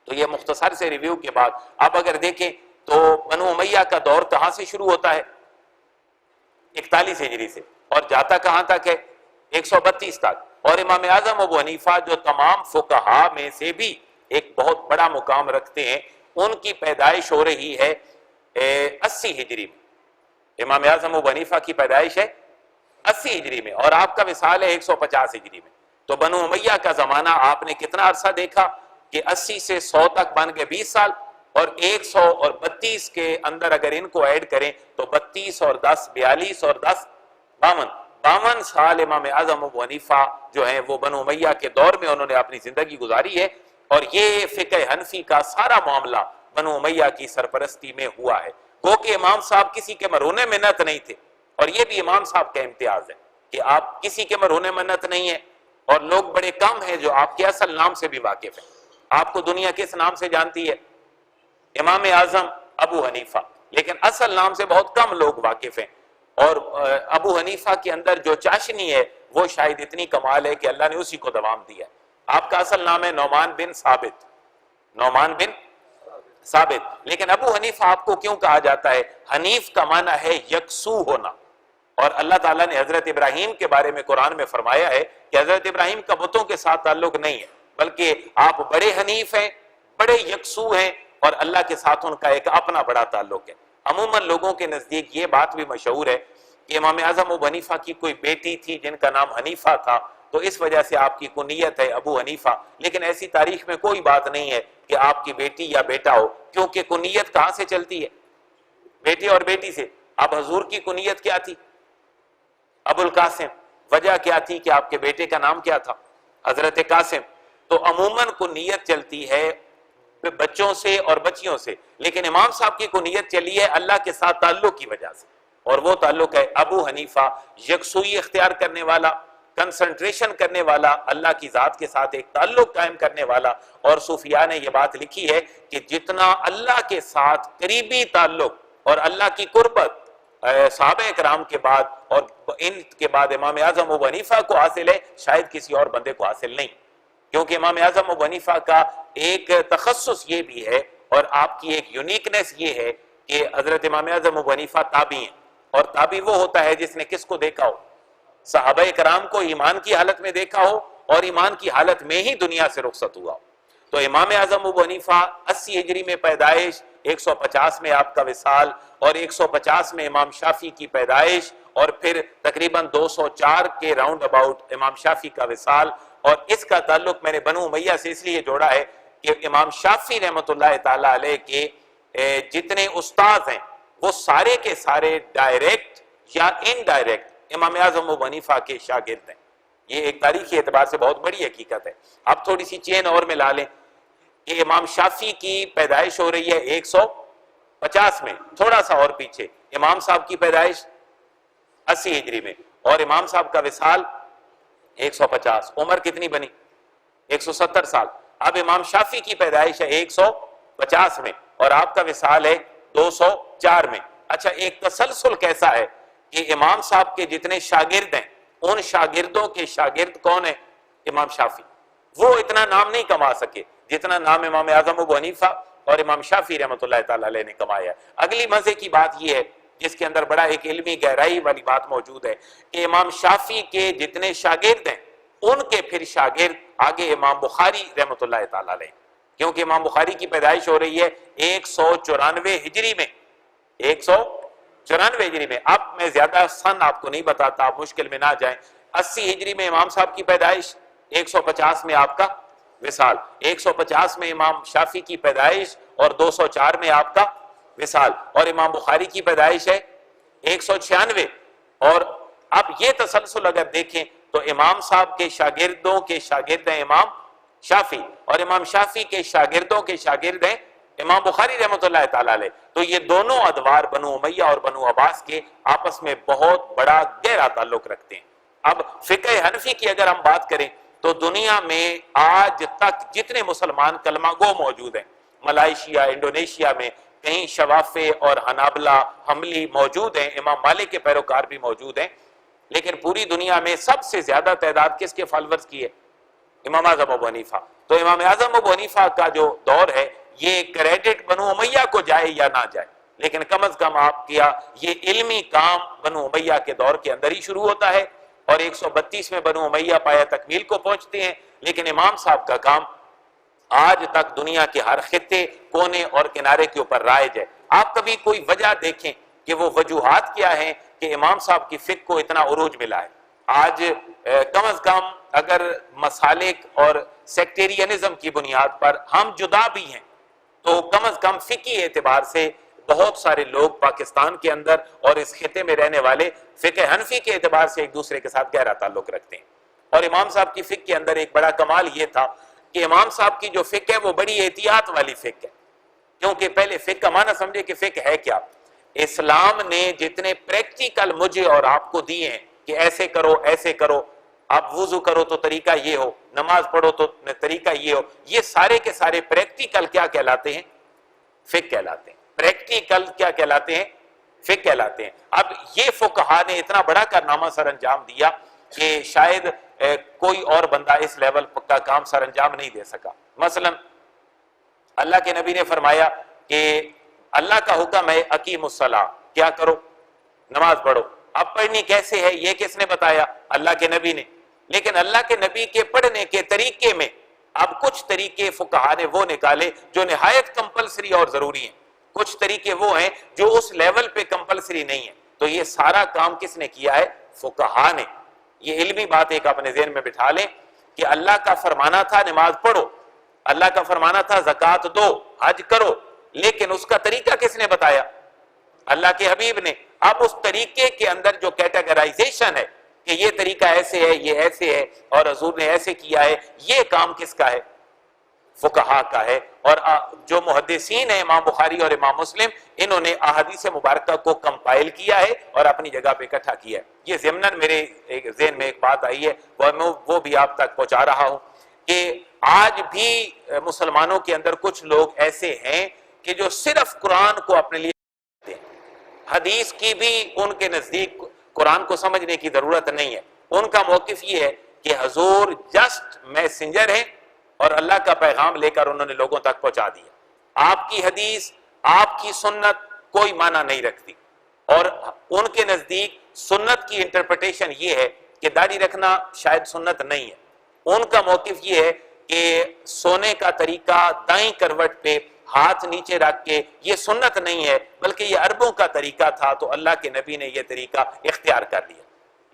تو یہ مختصر سے ریویو کے بعد آپ اگر دیکھیں تو بنو امیہ کا دور کہاں سے شروع ہوتا ہے؟ 41 ہجری سے، اور جاتا کہاں تک ہے؟ 132 تک۔ اور امام اعظم ابو حنیفہ جو تمام فقہا میں سے بھی ایک بہت بڑا مقام رکھتے ہیں، ان کی پیدائش ہو رہی ہے 80 ہجری میں۔ امام اعظم ابو حنیفہ کی پیدائش ہے 80 ہجری میں اور آپ کا وصال ہے 150 ہجری میں۔ تو بنو امیہ کا زمانہ آپ نے کتنا عرصہ دیکھا کہ 80 سے 100 تک بن گئے 20 سال، اور 100 اور 32 کے اندر اگر ان کو ایڈ کریں تو 32 اور 10 42 اور 10 52 سال امام اعظم ابو حنیفہ جو ہیں وہ بنو امیہ کے دور میں انہوں نے اپنی زندگی گزاری ہے، اور یہ فقہ حنفی کا سارا معاملہ بنو امیہ کی سرپرستی میں ہوا ہے۔ گو کہ امام صاحب کسی کے مرہون منت نہیں تھے، اور یہ بھی امام صاحب کا امتیاز ہے کہ آپ کسی کے مرہون منت نہیں ہیں، اور لوگ بڑے کم ہیں جو آپ کے اصل نام سے بھی واقف ہیں۔ آپ کو دنیا کس نام سے جانتی ہے؟ امام اعظم ابو حنیفہ، لیکن اصل نام سے بہت کم لوگ واقف ہیں، اور ابو حنیفہ کے اندر جو چاشنی ہے وہ شاید اتنی کمال ہے کہ اللہ نے اسی کو دوام دیا۔ آپ کا اصل نام ہے نعمان بن ثابت، نعمان بن ثابت، لیکن ابو حنیفہ آپ کو کیوں کہا جاتا ہے؟ حنیف کا معنی ہے یکسو ہونا، اور اللہ تعالیٰ نے حضرت ابراہیم کے بارے میں قرآن میں فرمایا ہے کہ حضرت ابراہیم کا بتوں کے ساتھ تعلق نہیں ہے، بلکہ آپ بڑے حنیف ہیں، بڑے یکسو ہیں، اور اللہ کے ساتھ ان کا ایک اپنا بڑا تعلق ہے۔ عموماً لوگوں کے نزدیک یہ بات بھی مشہور ہے کہ امام اعظم ابو حنیفہ کی کوئی بیٹی تھی جن کا نام حنیفہ تھا، تو اس وجہ سے آپ کی کنیت ہے ابو حنیفہ، لیکن ایسی تاریخ میں کوئی بات نہیں ہے کہ آپ کی بیٹی یا بیٹا ہو، کیونکہ کنیت کہاں سے چلتی ہے؟ بیٹے اور بیٹی سے۔ اب حضور کی کنیت کیا تھی؟ ابو القاسم۔ وجہ کیا تھی کہ آپ کے بیٹے کا نام کیا تھا؟ حضرت قاسم۔ تو عموماً کنیت چلتی ہے بچوں سے اور بچیوں سے، لیکن امام صاحب کی کنیت چلی ہے اللہ کے ساتھ تعلق کی وجہ سے، اور وہ تعلق ہے ابو حنیفہ، یکسوئی اختیار کرنے والا، کنسنٹریشن کرنے والا، اللہ کی ذات کے ساتھ ایک تعلق قائم کرنے والا۔ اور صوفیاء نے یہ بات لکھی ہے کہ جتنا اللہ کے ساتھ قریبی تعلق اور اللہ کی قربت صحابہ کرام کے بعد اور ان کے بعد امام اعظم ابو حنیفہ کو حاصل ہے، شاید کسی اور بندے کو حاصل نہیں، کیونکہ امام اعظم ابو حنیفہ کا ایک تخصص یہ بھی ہے اور آپ کی ایک یونیکنیس یہ ہے کہ حضرت امام اعظم ابو حنیفہ تابعی ہیں، اور تابعی وہ ہوتا ہے جس نے کس کو دیکھا ہو؟ صحابہ کرام کو ایمان کی حالت میں دیکھا ہو اور ایمان کی حالت میں ہی دنیا سے رخصت ہوا ہو۔ تو امام اعظم ابو حنیفہ 80 ہجری میں پیدائش، 150 میں آپ کا وصال، اور 150 میں امام شافعی کی پیدائش، اور پھر تقریباً 204 کے راؤنڈ اباؤٹ امام شافعی کا وصال۔ اور اس کا تعلق میں نے بنو امیہ سے اس لیے جوڑا ہے کہ امام شافعی رحمۃ اللہ تعالی علیہ کے جتنے استاد ہیں وہ سارے کے سارے ڈائریکٹ یا انڈائریکٹ امام اعظم ابو حنیفہ کے شاگرد ہیں۔ یہ ایک تاریخی اعتبار سے بہت بڑی حقیقت ہے۔ اب تھوڑی سی چین اور میں لا لیں کہ امام شافعی کی پیدائش ہو رہی ہے 150 میں، تھوڑا سا اور پیچھے امام صاحب کی پیدائش 80 ہجری میں، اور امام صاحب کا وصال 150۔ عمر کتنی بنی؟ 170 سال. اب امام شافی کی پیدائش ہے 150 میں اور آپ کا وصال ہے 204 میں. اچھا ایک تسلسل کیسا ہے کہ امام صاحب کے جتنے شاگرد ہیں ان شاگردوں کے شاگرد کون ہیں؟ امام شافی. وہ اتنا نام نہیں کما سکے جتنا نام امام اعظم ابو حنیفہ اور امام شافی رحمۃ اللہ تعالی علیہ نے کمایا ہے. اگلی مزے کی بات یہ ہے جس کے اندر بڑا ایک علمی گہرائی والی بات موجود ہے کہ امام شافی کے جتنے شاگرد ہیں ان کے پھر شاگرد آگے امام بخاری رحمۃ اللہ تعالی علیہ، کیونکہ امام بخاری کی پیدائش ہو رہی ہے 194 ہجری میں. 194 ہجری میں. اب میں زیادہ سن آپ کو نہیں بتاتا، آپ مشکل میں نہ جائیں. 80 ہجری میں امام صاحب کی پیدائش، 150 میں آپ کا وصال. 150 میں امام شافی کی پیدائش اور 204 میں آپ کا وصال. اور امام بخاری کی پیدائش ہے 196. اور اب یہ تسلسل اگر دیکھیں تو امام صاحب کے شاگردوں کے شاگرد ہیں امام شافی اور امام شافی کے شاگردوں کے شاگرد ہیں امام بخاری رحمۃ اللہ تعالی علیہ. تو یہ دونوں ادوار بنو امیہ اور بنو عباس کے آپس میں بہت بڑا گہرا تعلق رکھتے ہیں. اب فقہ حنفی کی اگر ہم بات کریں تو دنیا میں آج تک جتنے مسلمان کلمہ گو موجود ہیں، ملائیشیا، انڈونیشیا میں کہیں شوافے اور حنابلہ حملی موجود ہیں، امام مالک کے پیروکار بھی موجود ہیں، لیکن پوری دنیا میں سب سے زیادہ تعداد کس کے فالورز کی ہے؟ امام اعظم ابو حنیفہ. تو امام اعظم ابو حنیفہ کا جو دور ہے یہ کریڈٹ بنو امیہ کو جائے یا نہ جائے، لیکن کم از کم آپ کیا یہ علمی کام بنو امیہ کے دور کے اندر ہی شروع ہوتا ہے اور 132 میں بنو امیہ پایا تکمیل کو پہنچتے ہیں. لیکن امام صاحب کا کام آج تک دنیا کے ہر خطے، کونے اور کنارے کے اوپر رائج ہے. آپ کبھی کوئی وجہ دیکھیں کہ وہ وجوہات کیا ہیں کہ امام صاحب کی فقہ کو اتنا عروج ملا ہے. آج کم از کم اگر مسالک اور سیکٹیرینزم کی بنیاد پر ہم جدا بھی ہیں تو کم از کم فقہی اعتبار سے بہت سارے لوگ پاکستان کے اندر اور اس خطے میں رہنے والے فقہ حنفی کے اعتبار سے ایک دوسرے کے ساتھ گہرا تعلق رکھتے ہیں. اور امام صاحب کی فقہ کے اندر ایک بڑا کمال یہ تھا کہ امام صاحب کی جو فقہ ہے وہ بڑی احتیاط والی فقہ ہے. کیونکہ پہلے فقہ کا معنی سمجھے کہ فقہ ہے کیا. اسلام نے جتنے پریکٹیکل مجھے اور آپ کو دیے ہیں کہ ایسے کرو ایسے کرو، اب وضو کرو تو طریقہ یہ ہو، نماز پڑھو تو طریقہ یہ ہو، یہ سارے کے سارے پریکٹیکل کیا کہلاتے ہیں؟ فقہ کہلاتے ہیں. پریکٹیکل کیا کہلاتے ہیں؟ فقہ کہلاتے ہیں. اب یہ فقہا نے اتنا بڑا کارنامہ سر انجام دیا کہ شاید کوئی اور بندہ اس لیول کا کام سر انجام نہیں دے سکا. مثلا اللہ کے نبی نے فرمایا کہ اللہ کا حکم ہے اقیم الصلاۃ، کیا کرو؟ نماز پڑھو. اب پڑھنی کیسے ہے یہ کس نے بتایا؟ اللہ کے نبی نے. لیکن اللہ کے نبی کے پڑھنے کے طریقے میں اب کچھ طریقے فقہا نے وہ نکالے جو نہایت کمپلسری اور ضروری ہیں، کچھ طریقے وہ ہیں جو اس لیول پہ کمپلسری نہیں ہیں. تو یہ سارا کام کس نے کیا ہے؟ فقہا نے. یہ علمی بات ایک اپنے ذہن میں بٹھا لیں کہ اللہ کا فرمانا تھا نماز پڑھو، اللہ کا فرمانا تھا زکوٰۃ دو، حج کرو، لیکن اس کا طریقہ کس نے بتایا؟ اللہ کے حبیب نے. اب اس طریقے کے اندر جو کیٹیگرائزیشن ہے کہ یہ طریقہ ایسے ہے، یہ ایسے ہے اور حضور نے ایسے کیا ہے، یہ کام کس کا ہے؟ فقہا کا ہے. اور جو محدثین ہیں امام بخاری اور امام مسلم، انہوں نے احادیث مبارکہ کو کمپائل کیا ہے اور اپنی جگہ پہ اکٹھا کیا ہے. یہ ضمناً میرے ذہن میں ایک بات آئی ہے وہ بھی آپ تک پہنچا رہا ہوں کہ آج بھی مسلمانوں کے اندر کچھ لوگ ایسے ہیں کہ جو صرف قرآن کو اپنے لیے حدیث کی بھی ان کے نزدیک قرآن کو سمجھنے کی ضرورت نہیں ہے. ان کا موقف یہ ہے کہ حضور جسٹ میسنجر ہیں اور اللہ کا پیغام لے کر انہوں نے لوگوں تک پہنچا دیا. آپ کی حدیث، آپ کی سنت کوئی معنی نہیں رکھتی. اور ان کے نزدیک سنت کی انٹرپریٹیشن یہ ہے کہ داڑھی رکھنا شاید سنت نہیں ہے. ان کا موقف یہ ہے کہ سونے کا طریقہ دائیں کروٹ پہ ہاتھ نیچے رکھ کے یہ سنت نہیں ہے بلکہ یہ عربوں کا طریقہ تھا تو اللہ کے نبی نے یہ طریقہ اختیار کر لیا.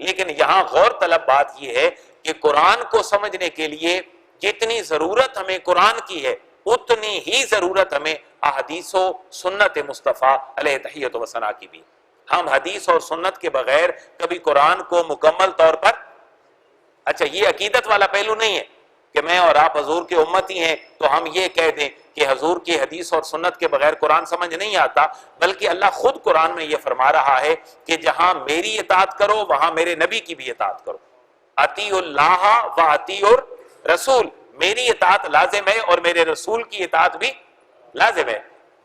لیکن یہاں غور طلب بات یہ ہے کہ قرآن کو سمجھنے کے لیے جتنی ضرورت ہمیں قرآن کی ہے اتنی ہی ضرورت ہمیں احادیث و سنت مصطفیٰ علیہ تحیۃ و ثنا کی بھی. ہم حدیث اور سنت کے بغیر کبھی قرآن کو مکمل طور پر، اچھا یہ عقیدت والا پہلو نہیں ہے کہ میں اور آپ حضور کے امتی ہیں تو ہم یہ کہہ دیں کہ حضور کی حدیث اور سنت کے بغیر قرآن سمجھ نہیں آتا، بلکہ اللہ خود قرآن میں یہ فرما رہا ہے کہ جہاں میری اطاعت کرو وہاں میرے نبی کی بھی اطاعت کرو. اطیعوا اللہ و اطیعوا الرسول، میری اطاعت لازم ہے اور میرے رسول کی اطاعت بھی لازم ہے۔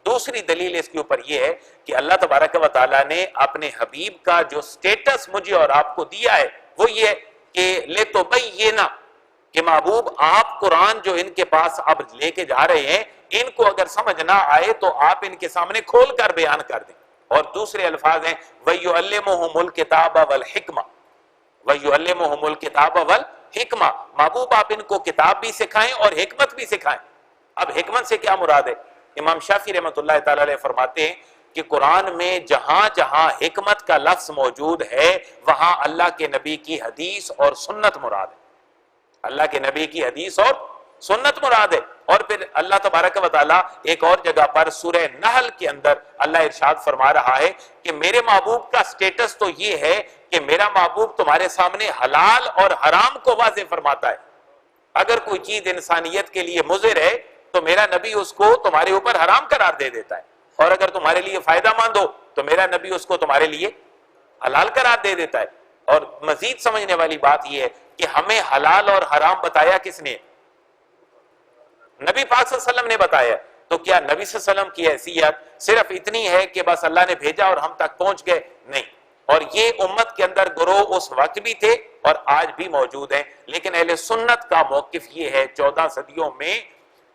دوسری دلیل اس کے اوپر یہ ہے کہ اللہ تبارک و تعالیٰ نے اپنے حبیب کا جو سٹیٹس مجھے اور آپ کو دیا ہے وہ یہ ہے کہ لِتُبَيِّنَ، کہ محبوب آپ قرآن جو ان کے پاس اب لے کے جا رہے ہیں ان کو اگر سمجھ نہ آئے تو آپ ان کے سامنے کھول کر بیان کر دیں۔ اور دوسرے الفاظ ہیں وَيُعَلِّمُهُمُ الْكِتَابَ وَالْحِكْمَةَ، وَيُعَلِّمُهُمُ الْكِتَابَ وَالْحِكْمَةَ، محبوب آپ ان کو کتاب بھی سکھائیں اور حکمت بھی سکھائیں۔ اب حکمت سے کیا مراد ہے؟ امام شافعی رحمۃ اللہ تعالی علیہ فرماتے ہیں کہ قرآن میں جہاں جہاں حکمت کا لفظ موجود ہے وہاں اللہ کے نبی کی حدیث اور سنت مراد ہے، اللہ کے نبی کی حدیث اور سنت مراد ہے۔ اور پھر اللہ تبارک و تعالیٰ ایک اور جگہ پر سورہ نحل کے اندر اللہ ارشاد فرما رہا ہے کہ میرے محبوب کا سٹیٹس تو یہ ہے کہ میرا محبوب تمہارے سامنے حلال اور حرام کو واضح فرماتا ہے۔ اگر کوئی چیز انسانیت کے لیے مضر ہے تو میرا نبی اس کو تمہارے اوپر حرام قرار دے دیتا ہے، اور اگر تمہارے لیے فائدہ مند ہو تو میرا نبی اس کو تمہارے لیے حلال قرار دے دیتا ہے۔ اور مزید سمجھنے والی بات یہ ہے کہ ہمیں حلال اور حرام بتایا کس نے؟ نبی پاک صلی اللہ علیہ وسلم نے بتایا۔ تو کیا نبی صلی اللہ علیہ وسلم کی حیثیت صرف اتنی ہے کہ بس اللہ نے بھیجا اور ہم تک پہنچ گئے؟ نہیں، اور یہ امت کے اندر گروہ اس وقت بھی تھے اور آج بھی موجود ہیں، لیکن اہل سنت کا موقف یہ ہے 14 صدیوں میں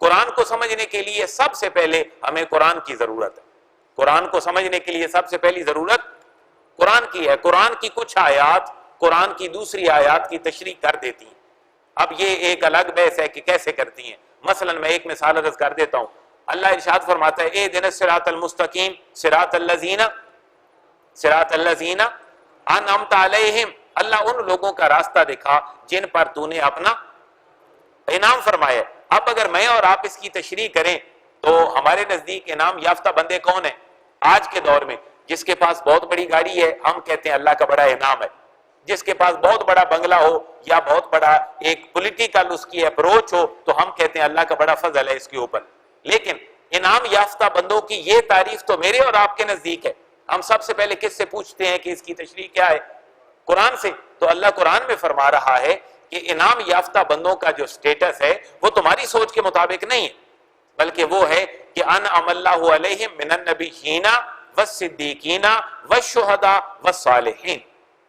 قرآن کو سمجھنے کے لیے سب سے پہلے ہمیں قرآن کی ضرورت ہے۔ قرآن کو سمجھنے کے لیے سب سے پہلی ضرورت قرآن کی ہے۔ قرآن کی کچھ آیات قرآن کی دوسری آیات کی تشریح کر دیتی ہیں۔ اب یہ ایک الگ بحث ہے کہ کیسے کرتی ہیں۔ مثلا میں ایک مثال عرض کر دیتا ہوں۔ اللہ ارشاد فرماتا ہے اہدنا الصراط المستقیم صراط الذین انعمت علیہم، اللہ ان لوگوں کا راستہ دکھا جن پر تو نے اپنا انعام فرمایا۔ اب اگر میں اور آپ اس کی تشریح کریں تو ہمارے نزدیک انعام یافتہ بندے کون ہیں آج کے دور میں؟ جس کے پاس بہت بڑی گاڑی ہے ہم کہتے ہیں اللہ کا بڑا انعام ہے، جس کے پاس بہت بڑا بنگلہ ہو یا بہت بڑا ایک پولیٹیکل اس کی اپروچ ہو تو ہم کہتے ہیں اللہ کا بڑا فضل ہے اس کے اوپر۔ لیکن انعام یافتہ بندوں کی یہ تعریف تو میرے اور آپ کے نزدیک ہے۔ ہم سب سے پہلے کس سے پوچھتے ہیں کہ اس کی تشریح کیا ہے؟ قرآن سے۔ تو اللہ قرآن میں فرما رہا ہے کہ انعام یافتہ بندوں کا جو سٹیٹس ہے وہ تمہاری سوچ کے مطابق نہیں ہے، بلکہ وہ ہے کہ انعم اللہ علیہم من النبیین والصدیقین والشہداء والصالحین،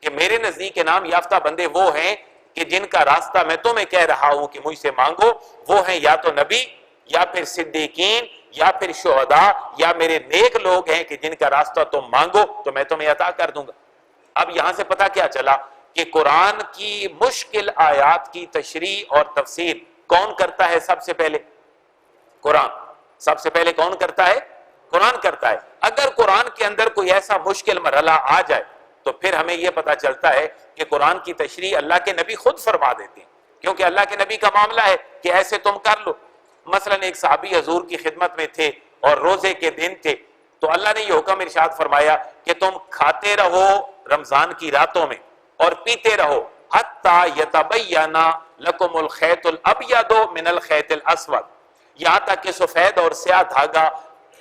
کہ میرے نزدیک انعام یافتہ بندے وہ ہیں کہ جن کا راستہ میں تمہیں کہہ رہا ہوں کہ مجھ سے مانگو، وہ ہیں یا تو نبی یا پھر صدیقین یا پھر شہداء یا میرے نیک لوگ ہیں کہ جن کا راستہ تم مانگو تو میں تمہیں عطا کر دوں گا۔ اب یہاں سے پتہ کیا چلا کہ قرآن کی مشکل آیات کی تشریح اور تفسیر کون کرتا ہے؟ سب سے پہلے قرآن۔ سب سے پہلے کون کرتا ہے؟ قرآن کرتا ہے۔ اگر قرآن کے اندر کوئی ایسا مشکل مرحلہ آ جائے تو پھر ہمیں یہ پتا چلتا ہے کہ قرآن کی تشریح اللہ کے نبی خود فرما دیتے ہیں، کیونکہ اللہ کے نبی کا معاملہ ہے کہ ایسے تم کر لو۔ مثلا ایک صحابی حضور کی خدمت میں تھے اور روزے کے دن تھے، تو اللہ نے یہ حکم ارشاد فرمایا کہ تم کھاتے رہو رمضان کی راتوں میں اور پیتے رہو حتیٰ یتبین لکم الخیط الابیض من الخیط الاسود، یہاں تک کہ سفید اور سیاہ دھاگا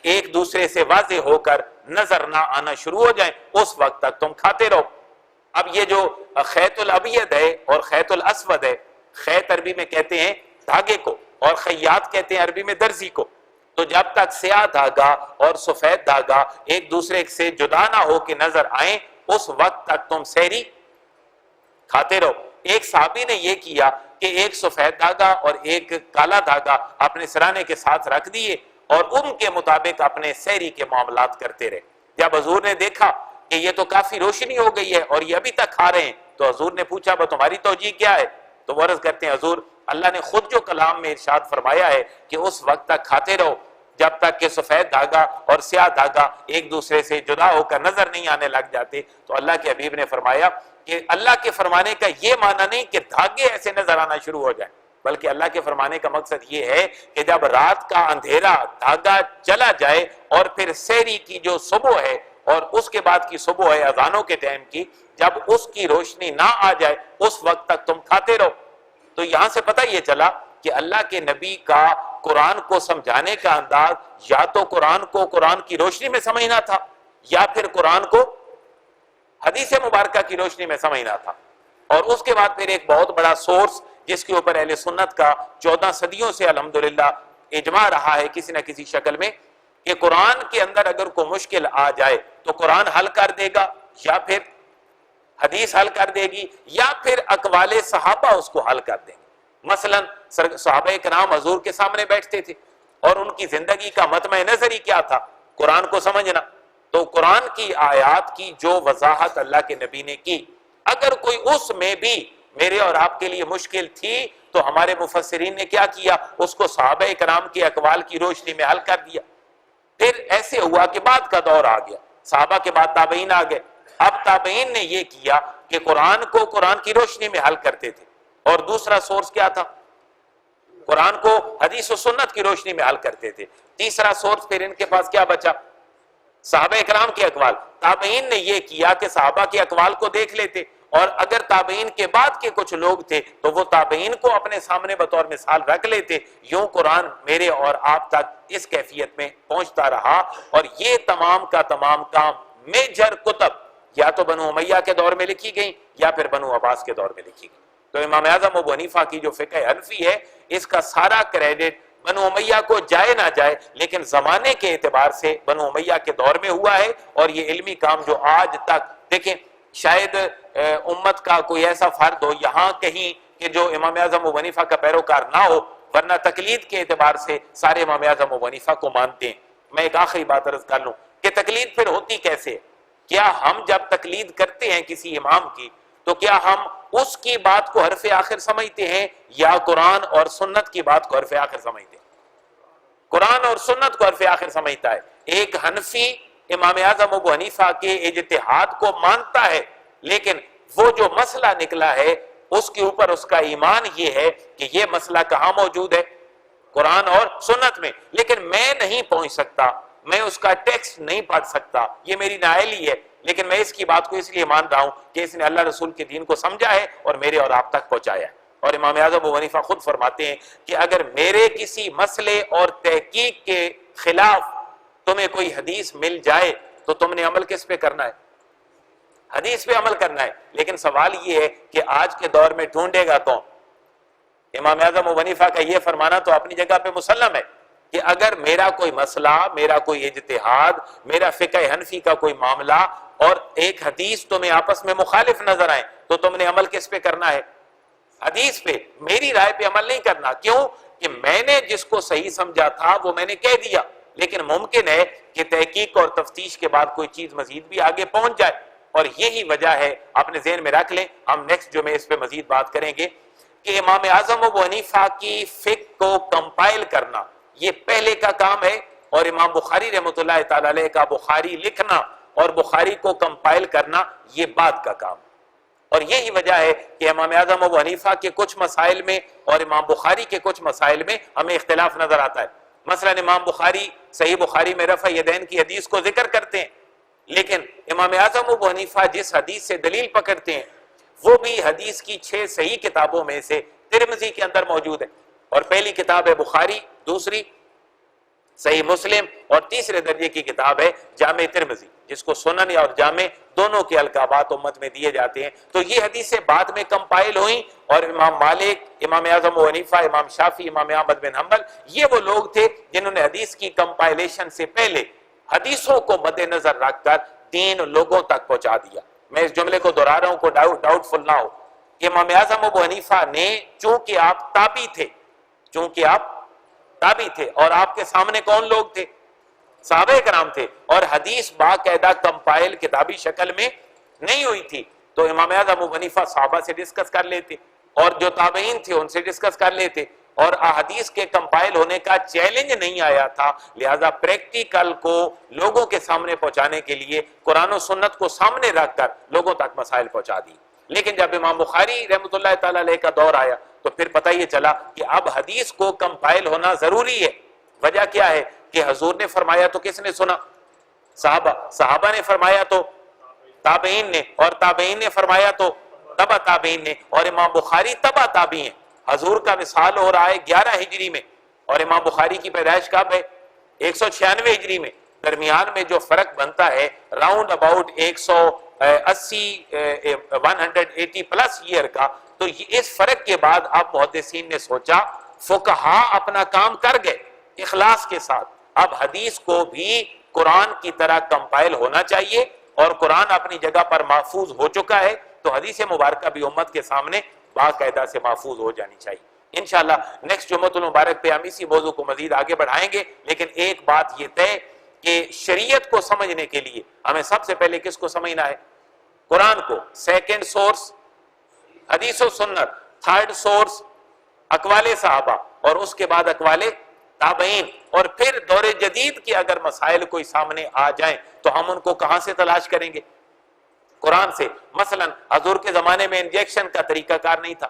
ایک دوسرے سے واضح ہو کر نظر نہ آنا شروع ہو جائیں، اس وقت تک تم کھاتے رہو۔ اب یہ جو خیط الابیض ہے اور خیط الاسود ہے، خیط عربی میں کہتے ہیں دھاگے کو اور خیاط کہتے ہیں عربی میں درزی کو، تو جب تک سیاہ دھاگا اور سفید دھاگا ایک دوسرے سے جدا نہ ہو کے نظر آئیں اس وقت تک تم سحری کھاتے رہو۔ ایک صحابی نے یہ کیا کہ ایک سفید دھاگا اور ایک کالا دھاگا اپنے سرانے کے ساتھ رکھ دیے اور ان کے مطابق اپنے سحری کے معاملات کرتے رہے۔ جب حضور نے دیکھا کہ یہ تو کافی روشنی ہو گئی ہے اور یہ ابھی تک کھا رہے ہیں تو حضور نے پوچھا تمہاری توجیہ کیا ہے؟ تو وہ عرض کرتے ہیں حضور اللہ نے خود جو کلام میں ارشاد فرمایا ہے کہ اس وقت تک کھاتے رہو جب تک کہ سفید دھاگا اور سیاہ دھاگا ایک دوسرے سے جدا ہو کر نظر نہیں آنے لگ جاتے، تو اللہ کے حبیب نے فرمایا کہ اللہ کے فرمانے کا یہ معنی نہیں کہ دھاگے ایسے نظر آنا شروع ہو جائیں، بلکہ اللہ کے فرمانے کا مقصد یہ ہے کہ جب رات کا اندھیرا دھاگا چلا جائے اور پھر سحری کی جو صبح ہے اور اس کے بعد کی صبح ہے اذانوں کے ٹائم کی، جب اس کی روشنی نہ آ جائے اس وقت تک تم کھاتے رہو۔ تو یہاں سے پتہ یہ چلا کہ اللہ کے نبی کا قرآن کو سمجھانے کا انداز یا تو قرآن کو قرآن کی روشنی میں سمجھنا تھا یا پھر قرآن کو حدیث مبارکہ کی روشنی میں سمجھنا تھا۔ اور اس کے بعد پھر ایک بہت بڑا سورس جس کے اوپر اہل سنت کا 14 صدیوں سے الحمدللہ اجماع رہا ہے کسی نہ کسی شکل میں، کہ قرآن کے اندر اگر کوئی مشکل آ جائے تو قرآن حل کر دے گا، یا پھر حدیث حل کر دے گی، یا پھر اقوال صحابہ اس کو حل کر دیں گے۔ مثلا صحابہ کرام حضور کے سامنے بیٹھتے تھے اور ان کی زندگی کا مطمع نظر ہی کیا تھا؟ قرآن کو سمجھنا۔ تو قرآن کی آیات کی جو وضاحت اللہ کے نبی نے کی، اگر کوئی اس میں بھی میرے اور آپ کے لیے مشکل تھی تو ہمارے مفسرین نے کیا کیا؟ اس کو صحابہ کرام کے اقوال کی روشنی میں حل کر دیا۔ پھر ایسے ہوا کہ بعد کا دور آ گیا، صحابہ کے بعد تابعین آ گئے، اب تابعین نے یہ کیا کہ قرآن کو قرآن کی روشنی میں حل کرتے تھے، اور دوسرا سورس کیا تھا؟ قرآن کو حدیث و سنت کی روشنی میں حل کرتے تھے۔ تیسرا سورس پھر ان کے پاس کیا بچا؟ صحابہ کرام کے اقوال۔ تابعین نے یہ کیا کہ صحابہ کے اقوال کو دیکھ لیتے، اور اگر تابعین کے بعد کے کچھ لوگ تھے تو وہ تابعین کو اپنے سامنے بطور مثال رکھ لیتے۔ یوں قرآن میرے اور آپ تک اس کیفیت میں پہنچتا رہا، اور یہ تمام کا تمام کام میجر کتب یا تو بنو امیہ کے دور میں لکھی گئی یا پھر بنو عباس کے دور میں لکھی گئی۔ تو امام اعظم ابو حنیفہ کی جو فقہ حنفی ہے، اس کا سارا کریڈٹ بنو امیہ کو جائے نہ جائے، لیکن زمانے کے اعتبار سے بنو امیہ کے دور میں ہوا ہے، اور یہ علمی کام جو آج تک دیکھیں، شاید امت کا کوئی ایسا فرد ہو یہاں کہیں کہ جو امام اعظم ابو حنیفہ کا پیروکار نہ ہو، ورنہ تقلید کے اعتبار سے سارے امام اعظم ابو حنیفہ کو مانتے ہیں۔ میں ایک آخری بات عرض کر لوں کہ تقلید پھر ہوتی کیسے؟ کیا ہم جب تقلید کرتے ہیں کسی امام کی تو کیا ہم اس کی بات کو حرف آخر سمجھتے ہیں یا قرآن اور سنت کی بات کو حرف آخر سمجھتے ہیں؟ قرآن اور سنت کو حرف آخر سمجھتا ہے۔ ایک حنفی امام اعظم ابو حنیفہ کے اجتہاد کو مانتا ہے، لیکن وہ جو مسئلہ نکلا ہے اس کے اوپر اس کا ایمان یہ ہے کہ یہ مسئلہ کہاں موجود ہے؟ قرآن اور سنت میں، لیکن میں نہیں پہنچ سکتا، میں اس کا ٹیکسٹ نہیں پڑھ سکتا، یہ میری نااہلی ہے، لیکن میں اس کی بات کو اس لیے مان رہا ہوں کہ اس نے اللہ رسول کے دین کو سمجھا ہے اور میرے اور آپ تک پہنچایا ہے۔ اور امام اعظم ابو حنیفہ خود فرماتے ہیں کہ اگر میرے کسی مسئلے اور تحقیق کے خلاف تمہیں کوئی حدیث مل جائے تو تم نے عمل کس پہ کرنا ہے؟ حدیث پہ عمل کرنا ہے۔ لیکن سوال یہ ہے کہ آج کے دور میں ڈھونڈے گا کون؟ امام اعظم ابو حنیفہ کا یہ فرمانا تو اپنی جگہ پہ مسلم ہے کہ اگر میرا کوئی مسئلہ، میرا کوئی اجتہاد، میرا فقہ حنفی کا کوئی معاملہ اور ایک حدیث تمہیں آپس میں مخالف نظر آئے تو تم نے عمل کس پہ کرنا ہے؟ حدیث پہ، میری رائے پہ عمل نہیں کرنا۔ کیوں؟ کہ میں نے جس کو صحیح سمجھا تھا وہ میں نے کہہ دیا، لیکن ممکن ہے کہ تحقیق اور تفتیش کے بعد کوئی چیز مزید بھی آگے پہنچ جائے، اور یہی وجہ ہے، اپنے ذہن میں رکھ لیں، ہم نیکسٹ جو میں اس پہ مزید بات کریں گے کہ امام اعظم ابو حنیفہ کی فقہ کو کمپائل کرنا یہ پہلے کا کام ہے، اور امام بخاری رحمۃ اللہ تعالی علیہ کا بخاری لکھنا اور بخاری کو کمپائل کرنا یہ بعد کا کام۔ اور یہی وجہ ہے کہ امام اعظم ابو حنیفہ کے کچھ مسائل میں اور امام بخاری کے کچھ مسائل میں ہمیں اختلاف نظر آتا ہے۔ مثلا امام بخاری صحیح بخاری میں رفع یدین کی حدیث کو ذکر کرتے ہیں، لیکن امام اعظم ابو حنیفہ جس حدیث سے دلیل پکڑتے ہیں وہ بھی حدیث کی 6 صحیح کتابوں میں سے ترمذی کے اندر موجود ہے، اور پہلی کتاب ہے بخاری، دوسری صحیح مسلم، اور تیسرے درجے کی کتاب ہے جامع ترمذی، جس کو سنن اور جامع دونوں کے القابات امت میں دیے جاتے ہیں۔ تو یہ حدیثیں بعد میں کمپائل ہوئیں، اور امام مالک، امام اعظم ابو حنیفہ، امام شافعی، امام احمد بن حنبل، یہ وہ لوگ تھے جنہوں نے حدیث کی کمپائلیشن سے پہلے حدیثوں کو مد نظر رکھ کر دین لوگوں تک پہنچا دیا۔ میں اس جملے کو دہرا رہا ہوں کو ڈاؤٹ فل نہ ہو کہ امام اعظم ابو حنیفہ نے، چونکہ آپ تابعی تھے اور آپ کے سامنے کون لوگ تھے؟ صحابہ کرام تھے، اور حدیث باقاعدہ کمپائل کتابی شکل میں نہیں ہوئی تھی، تو امام اعظم ابو حنیفہ صحابہ سے ڈسکس کر لیتے، اور جو تابعین تھے ان سے ڈسکس کر لیتے، اور احادیث کے کمپائل ہونے کا چیلنج نہیں آیا تھا، لہذا پریکٹیکل کو لوگوں کے سامنے پہنچانے کے لیے قرآن و سنت کو سامنے رکھ کر لوگوں تک مسائل پہنچا دی۔ لیکن جب امام بخاری رحمۃ اللہ تعالی علیہ کا دور آیا تو پھر پتہ یہ چلا کہ اب حدیث کو کمپائل ہونا ضروری ہے۔ وجہ کیا ہے کہ حضور نے فرمایا تو کس نے سنا؟ صحابہ نے فرمایا تو تابعین نے، اور تابعین نے فرمایا تو تبع تابعین نے، اور امام بخاری تبع تابعین ہیں۔ حضور کا وصال ہو رہا ہے 11 ہجری میں، اور امام بخاری کی پیدائش کب ہے؟ 196 ہجری میں۔ درمیان میں جو فرق بنتا ہے راؤنڈ اباؤٹ 180 پلس ایئر کا، تو اس فرق کے بعد اب محدثین نے سوچا، فقہا اپنا کام کر گئے اخلاص کے ساتھ، اب حدیث کو بھی قرآن کی طرح کمپائل ہونا چاہیے، اور قرآن اپنی جگہ پر محفوظ ہو چکا ہے تو حدیث مبارکہ بھی امت کے سامنے باقاعدہ سے محفوظ ہو جانی چاہیے۔ انشاءاللہ نیکسٹ جمعۃ المبارک پہ ہم اسی موضوع کو مزید آگے بڑھائیں گے، لیکن ایک بات یہ طے کہ شریعت کو سمجھنے کے لیے ہمیں سب سے پہلے کس کو سمجھنا ہے؟ قرآن کو، سیکنڈ سورس حدیث و سنت، تھرڈ سورس اقوال صحابہ، اور اس کے بعد اقوال تابعین، اور پھر دور جدید کے اگر مسائل کوئی سامنے آ جائیں تو ہم ان کو کہاں سے تلاش کریں گے؟ قرآن سے۔ مثلا حضور کے زمانے میں انجیکشن کا طریقہ کار نہیں تھا،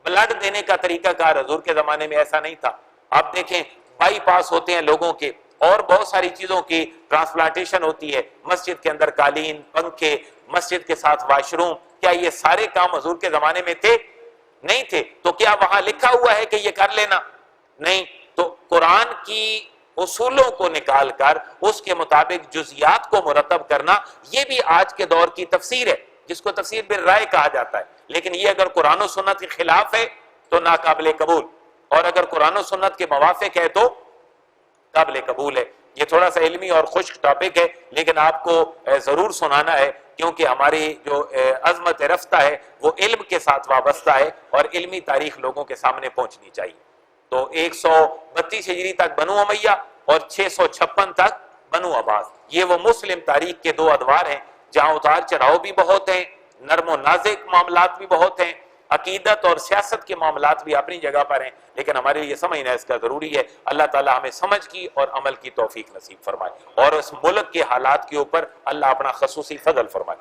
بلڈ دینے کا طریقہ کار حضور کے زمانے میں ایسا نہیں تھا۔ آپ دیکھیں بائی پاس ہوتے ہیں لوگوں کے، اور بہت ساری چیزوں کی ٹرانسپلانٹیشن ہوتی ہے، مسجد کے اندر قالین، پنکھے، مسجد کے ساتھ واش روم، کیا یہ سارے کام حضور کے زمانے میں تھے؟ نہیں تھے۔ تو کیا وہاں لکھا ہوا ہے کہ یہ کر لینا؟ نہیں۔ تو قرآن کی اصولوں کو نکال کر اس کے مطابق جزیات کو مرتب کرنا، یہ بھی آج کے دور کی تفسیر ہے، جس کو تفسیر بالرائے کہا جاتا ہے، لیکن یہ اگر قرآن و سنت کے خلاف ہے تو ناقابل قبول، اور اگر قرآن و سنت کے موافق ہے تو قابل قبول ہے۔ یہ تھوڑا سا علمی اور خشک ٹاپک ہے، لیکن آپ کو ضرور سنانا ہے، کیونکہ ہماری جو عظمت رفتہ ہے وہ علم کے ساتھ وابستہ ہے، اور علمی تاریخ لوگوں کے سامنے پہنچنی چاہیے۔ تو 132 ہجری تک بنو امیہ اور 656 تک بنو عباس، یہ وہ مسلم تاریخ کے دو ادوار ہیں جہاں اتار چڑھاؤ بھی بہت ہیں، نرم و نازک معاملات بھی بہت ہیں، عقیدت اور سیاست کے معاملات بھی اپنی جگہ پر ہیں، لیکن ہمارے لیے سمجھنا اس کا ضروری ہے۔ اللہ تعالی ہمیں سمجھ کی اور عمل کی توفیق نصیب فرمائے، اور اس ملک کے حالات کے اوپر اللہ اپنا خصوصی فضل فرمائے۔